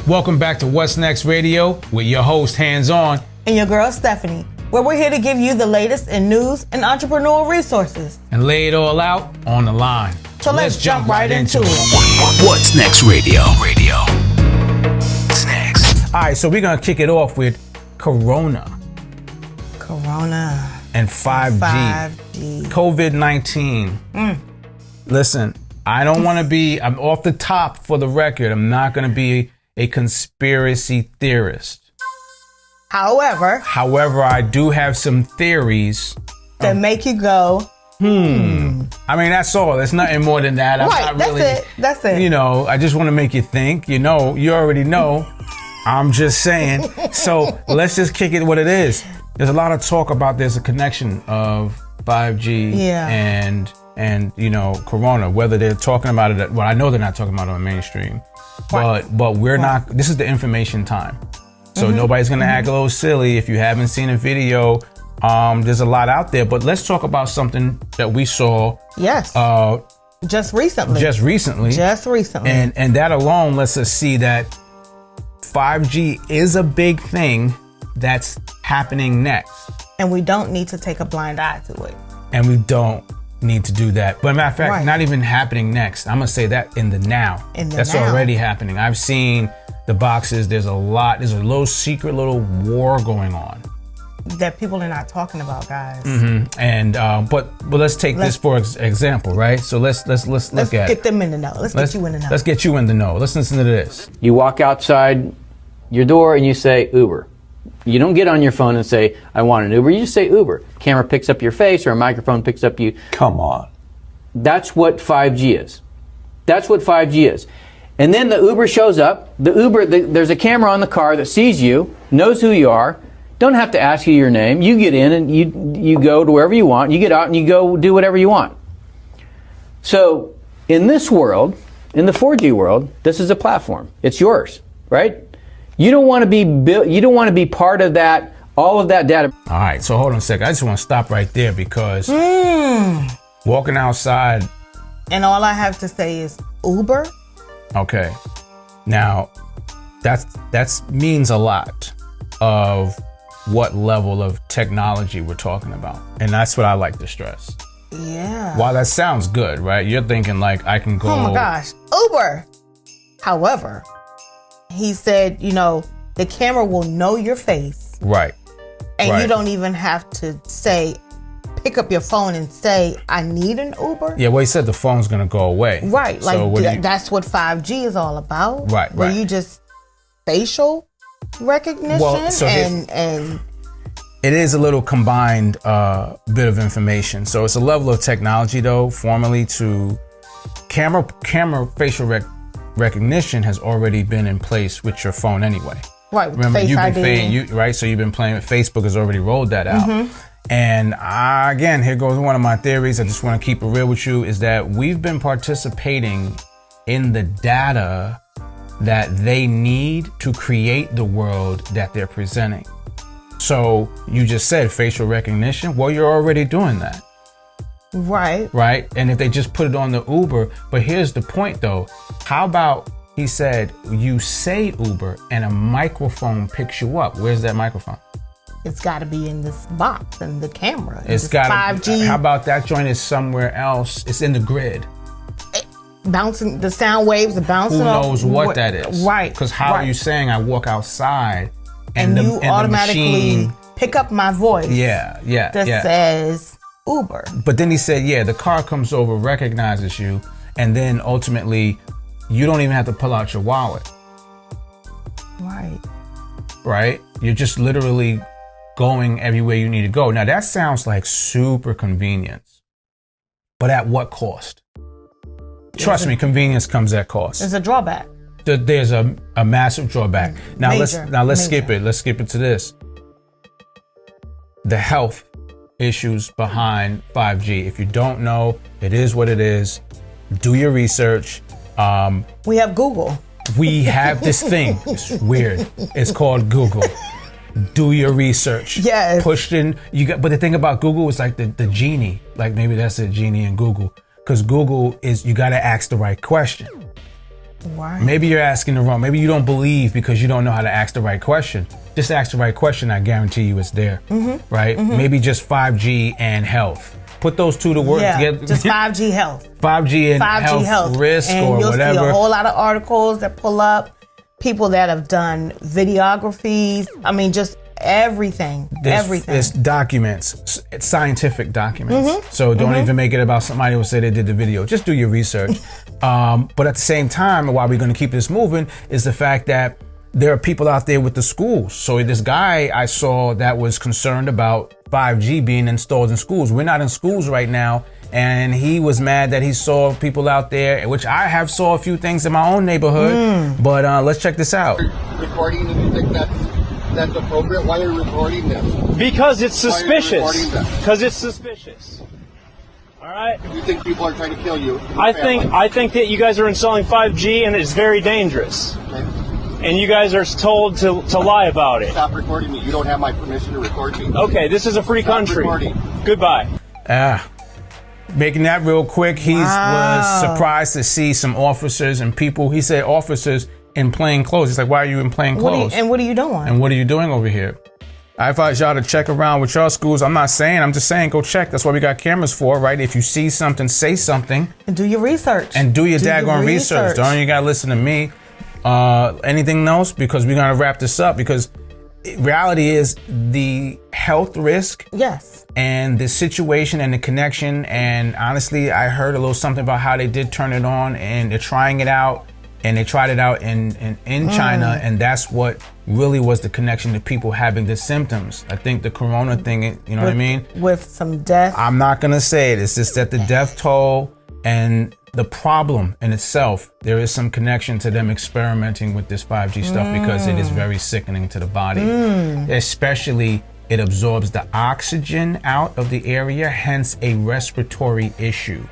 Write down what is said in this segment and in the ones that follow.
Welcome back to What's Next Radio with your host, Handzon. And your girl, Stephanie, where we're here to give you the latest in news and entrepreneurial resources. And lay it all out on the line. So let's jump right into it. What's Next Radio. What's next? All right, so we're going to kick it off with Corona. And 5G. COVID-19. Listen, I don't want to be, I'm off the top for the record. I'm not going to be a conspiracy theorist. However, I do have some theories that make you go, I mean, that's all. There's nothing more than that. I'm right, not really, that's it. You know, I just want to make you think. You know, you already know. I'm just saying. So let's just kick it what it is. There's a lot of talk about there's a connection of 5G and you know, Corona, whether they're talking about it, well, I know they're not talking about it on mainstream, but we're not, this is the information time. So nobody's going to act a little silly. If you haven't seen a video, there's a lot out there, but let's talk about something that we saw. Yes. Just recently. And that alone lets us see that 5G is a big thing that's happening next. And we don't need to take a blind eye to it. And we don't need to do that. But matter of fact, not even happening next. I'm going to say that in the now. That's already happening. I've seen the boxes. There's a little secret little war going on. That people are not talking about, guys. And but let's take this for example, right? So let's look at get them in the know. Let's get you in the know. Let's get you in the know. Let's listen to this. You walk outside your door and you say Uber. You don't get on your phone and say, I want an Uber. You just say Uber. Camera picks up your face or a microphone picks up you. Come on. That's what 5G is. That's what 5G is. And then the Uber shows up. There's a camera on the car that sees you, knows who you are, don't have to ask you your name. You get in and you go to wherever you want. You get out and you go do whatever you want. So in this world, in the 4G world, this is a platform. It's yours, right? You don't want to be you don't want to be part of that, all of that data. All right, so hold on a second. I just want to stop right there because walking outside. And all I have to say is Uber. Okay. Now, that means a lot of what level of technology we're talking about. And that's what I like to stress. Yeah. While that sounds good, right? You're thinking like I can go. Oh my gosh, Uber. However, he said, you know, the camera will know your face. Right. And you don't even have to pick up your phone and say, I need an Uber. Yeah, well, he said the phone's going to go away. Right. So that's what 5G is all about. Right. Where you just facial recognition and it is a little combined bit of information. So it's a level of technology, though, formally to camera facial recognition has already been in place with your phone anyway. Right. Remember, Face you've been ID. So you've been playing with Facebook has already rolled that out. And again, here goes one of my theories. I just want to keep it real with you is that we've been participating in the data that they need to create the world that they're presenting. So you just said facial recognition. Well, you're already doing that. Right. Right. And if they just put it on the Uber, but here's the point though. How about he said you say Uber and a microphone picks you up? Where's that microphone? It's got to be in this box and the camera. It's got 5G. How about that joint is somewhere else? It's in the grid. Bouncing, the sound waves are bouncing. Who knows what that is? Right. Because how are you saying I walk outside and you automatically pick up my voice? Yeah. That says Uber. But then he said, the car comes over, recognizes you, and then ultimately you don't even have to pull out your wallet. Right? You're just literally going everywhere you need to go. Now that sounds like super convenience, but at what cost? Trust me, convenience comes at cost. There's a drawback. There's a massive drawback. Now let's skip it. Let's skip it to this. The health issues behind 5G. If you don't know, it is what it is. Do your research. We have Google. We have this thing. It's weird. It's called Google. Do your research. Yes. Push in. But the thing about Google is like the genie. Like maybe that's a genie in Google. Because Google is, you got to ask the right question. Right. Maybe you're asking the wrong. Maybe you don't believe because you don't know how to ask the right question. Just ask the right question. I guarantee you it's there. Right? Maybe just 5G and health. Put those two to work together. Just 5G health. 5G and 5G health risk and or you'll whatever. See a whole lot of articles that pull up people that have done videographies. I mean, just everything. There's documents, it's scientific documents. So don't even make it about somebody who said they did the video. Just do your research. But at the same time, why we're going to keep this moving is the fact that there are people out there with the schools. So this guy I saw that was concerned about 5G being installed in schools. We're not in schools right now. And he was mad that he saw people out there, which I have saw a few things in my own neighborhood. But let's check this out. Recording, and you think that's appropriate? Why are you recording this? Because it's suspicious. Because it's suspicious. All right. You think people are trying to kill you? I think that you guys are installing 5G and it's very dangerous. Okay. And you guys are told to lie about it. Stop recording me. You don't have my permission to record me. Okay, this is a free country. Recording. Goodbye. Making that real quick, he was surprised to see some officers and people. He said officers in plain clothes. He's like, why are you in plain clothes? What are you doing? And what are you doing over here? I advise y'all to check around with y'all schools. I'm just saying go check. That's what we got cameras for, right? If you see something, say something. And do your research. And do your daggone research. Don't you gotta listen to me. Anything else? Because we're gonna wrap this up because reality is the health risk. Yes. And the situation and the connection. And honestly, I heard a little something about how they did turn it on and they're trying it out. And they tried it out in China, and that's what really was the connection to people having the symptoms. I think the corona thing, you know what I mean? With some death. I'm not going to say it. It's just that the death toll and the problem in itself, there is some connection to them experimenting with this 5G stuff because it is very sickening to the body. Especially, it absorbs the oxygen out of the area, hence a respiratory issue.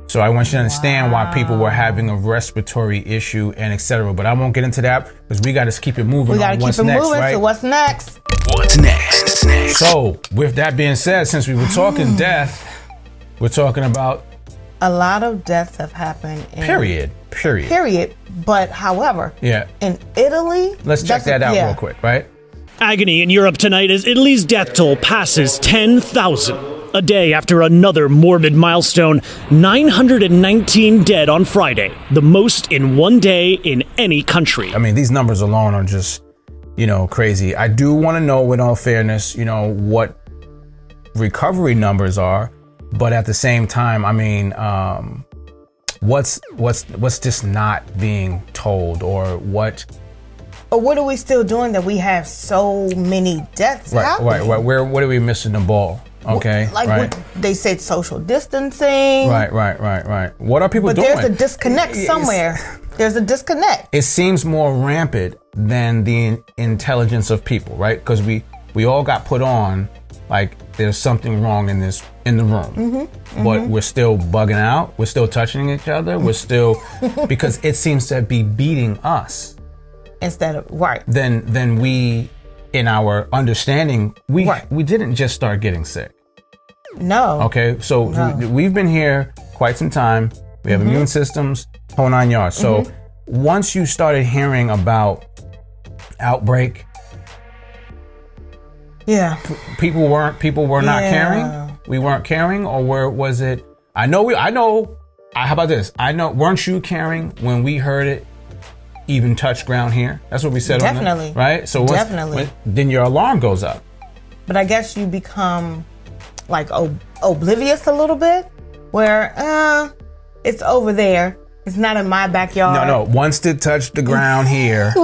So I want you to understand why people were having a respiratory issue and etc. But I won't get into that because we got to keep it moving. We got to keep it moving. Right? So what's next? What's next? So with that being said, since we were talking death, we're talking about a lot of deaths have happened. Period. But however, in Italy, let's check that out real quick, right? Agony in Europe tonight as Italy's death toll passes 10,000. A day after another morbid milestone, 919 dead on Friday, the most in one day in any country. I mean, these numbers alone are just, crazy. I do want to know, in all fairness, what recovery numbers are, but at the same time, I mean, what's just not being told, or what? But what are we still doing that we have so many deaths happening? Right. What are we missing the ball? Okay, what they said, social distancing. Right. What are people doing? But there's a disconnect somewhere. There's a disconnect. It seems more rampant than the intelligence of people, right? Because we all got put on like there's something wrong in the room, but we're still bugging out. We're still touching each other. We're still because it seems to be beating us instead of Then we. In our understanding, we didn't just start getting sick. No. Okay, so we've been here quite some time. We have immune systems, whole 9 yards. So once you started hearing about outbreak, people were not caring. We weren't caring, or was it? How about this? Weren't you caring when we heard it? Even touch ground here. That's what we said. Definitely. Right? So then your alarm goes up. But I guess you become like oblivious a little bit, where it's over there. It's not in my backyard. No. Once it touched the ground here,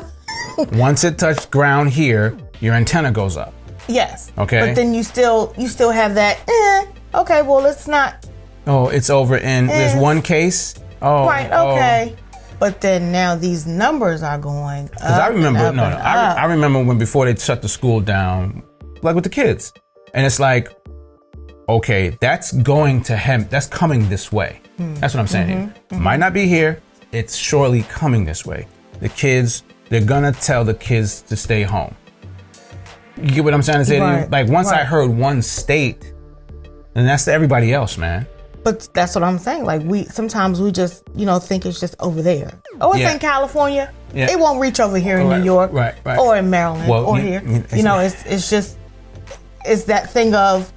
your antenna goes up. Yes. Okay. But then you still have that. Okay. Well, it's not. Oh, it's over in. There's one case. Oh. Right. Okay. But then now these numbers are going up. Because I remember, I remember when before they shut the school down, like with the kids, and it's like, okay, that's going to that's coming this way. That's what I'm saying. Might not be here. It's surely coming this way. The kids, they're gonna tell the kids to stay home. You get what I'm saying? Like once I heard one state, then that's to everybody else, man. But that's what I'm saying. Like sometimes we just, think it's just over there. Oh, it's in California. Yeah. It won't reach over here in New York, right, or in Maryland, or here. It's that thing of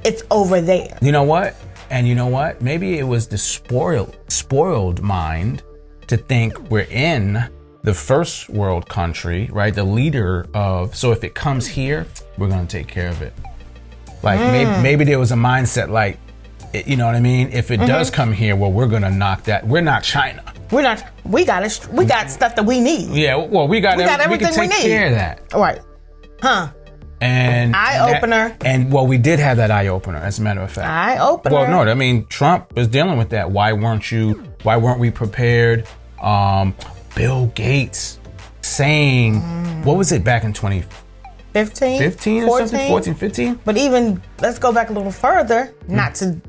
it's over there. You know what? And you know what? Maybe it was the spoiled mind to think we're in the first world country, right? The leader of. So if it comes here, we're gonna take care of it. Like maybe there was a mindset like. You know what I mean? If it does come here, well, we're gonna knock that. We're not China. We're not. We got stuff that we need. Yeah. Well, we got everything we can take care of that. All right. Huh. And eye opener. And we did have that eye opener, as a matter of fact. Eye opener. Well, no, I mean Trump was dealing with that. Why weren't we prepared? Bill Gates saying, what was it back in 2015 or 14? something? 14, 15? But even let's go back a little further, not to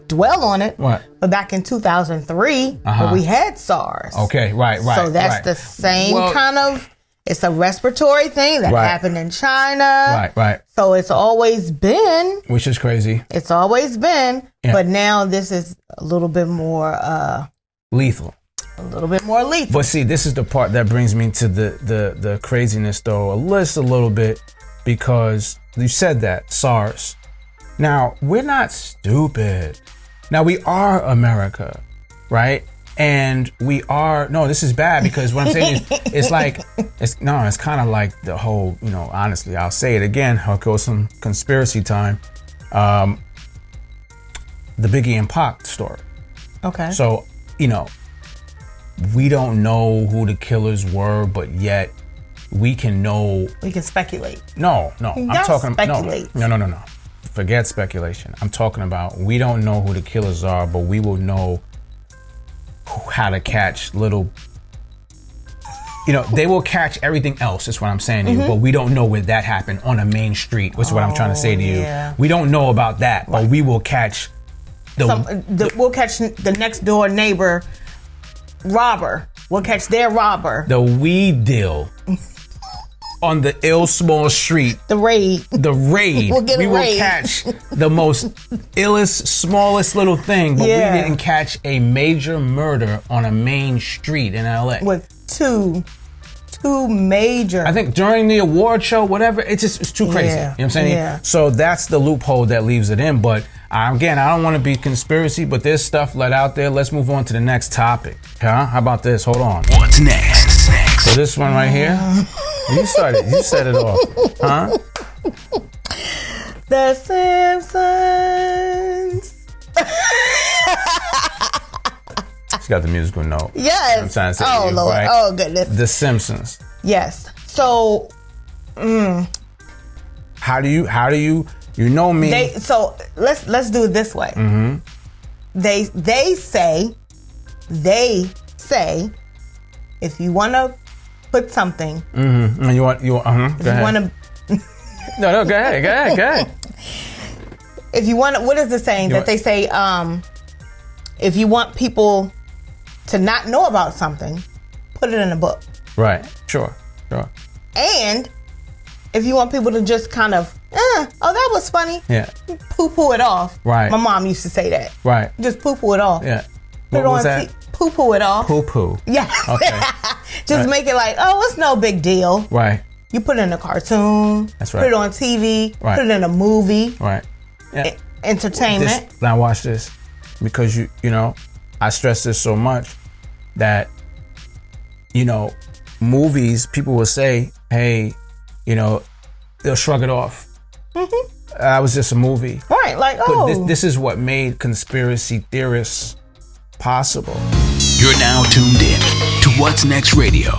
dwell on it. What? But back in 2003, where we had SARS. Okay, right. So that's the same kind of. It's a respiratory thing that happened in China. Right. So it's always been. Which is crazy. It's always been. Yeah. But now this is a little bit more lethal. A little bit more lethal. But see, this is the part that brings me to the craziness, though, a little bit, because you said that SARS. Now, we're not stupid. Now, we are America, right? And we are, no, this is bad, because what I'm saying is, it's kind of like the whole, honestly, I'll say it again, I'll go some conspiracy time, the Biggie and Pac story. Okay. So, we don't know who the killers were, but yet we can know. We can speculate. No. I'm talking speculate. No. Forget speculation. I'm talking about we don't know who the killers are, but we will know how to catch little. They will catch everything else, is what I'm saying to you, but we don't know where that happened on a main street, which is what I'm trying to say to you. Yeah. We don't know about that, but we will catch we'll catch the next door neighbor robber. We'll catch their robber. The weed deal on the ill small street. The raid. We will catch the most illest, smallest little thing, but we didn't catch a major murder on a main street in LA. With two major. I think during the award show, whatever, it's too crazy. You know what I'm saying? Yeah. So that's the loophole that leaves it in. But again, I don't want to be conspiracy, but there's stuff let out there. Let's move on to the next topic. Huh? How about this? Hold on. What's next? So this one right here, you set it off. Huh? The Simpsons. She's got the musical note. Yes. I'm trying to say Lord. right? Oh, goodness. The Simpsons. Yes. So, How do you know me? So let's do it this way. Mm-hmm. They say if you want to put something. Mm-hmm. And you want if you want to. No, go ahead. If you want to, what is the saying that they say? If you want people to not know about something, put it in a book. Right. Sure. And if you want people to just kind of, that was funny. Yeah. Poo-poo it off. Right. My mom used to say that. Right. Just poo-poo it off. Yeah. What was that? Poo-poo it off. Poo-poo. Yes. Okay. Just make it like, it's no big deal. Right. You put it in a cartoon. That's right. Put it on TV. Right. Put it in a movie. Right. Yeah. Entertainment. Now watch this. Because you know, I stress this so much that, movies, people will say, hey, they'll shrug it off. Mm-hmm. That was just a movie. Right, like, But this is what made conspiracy theorists possible. You're now tuned in to What's Next Radio.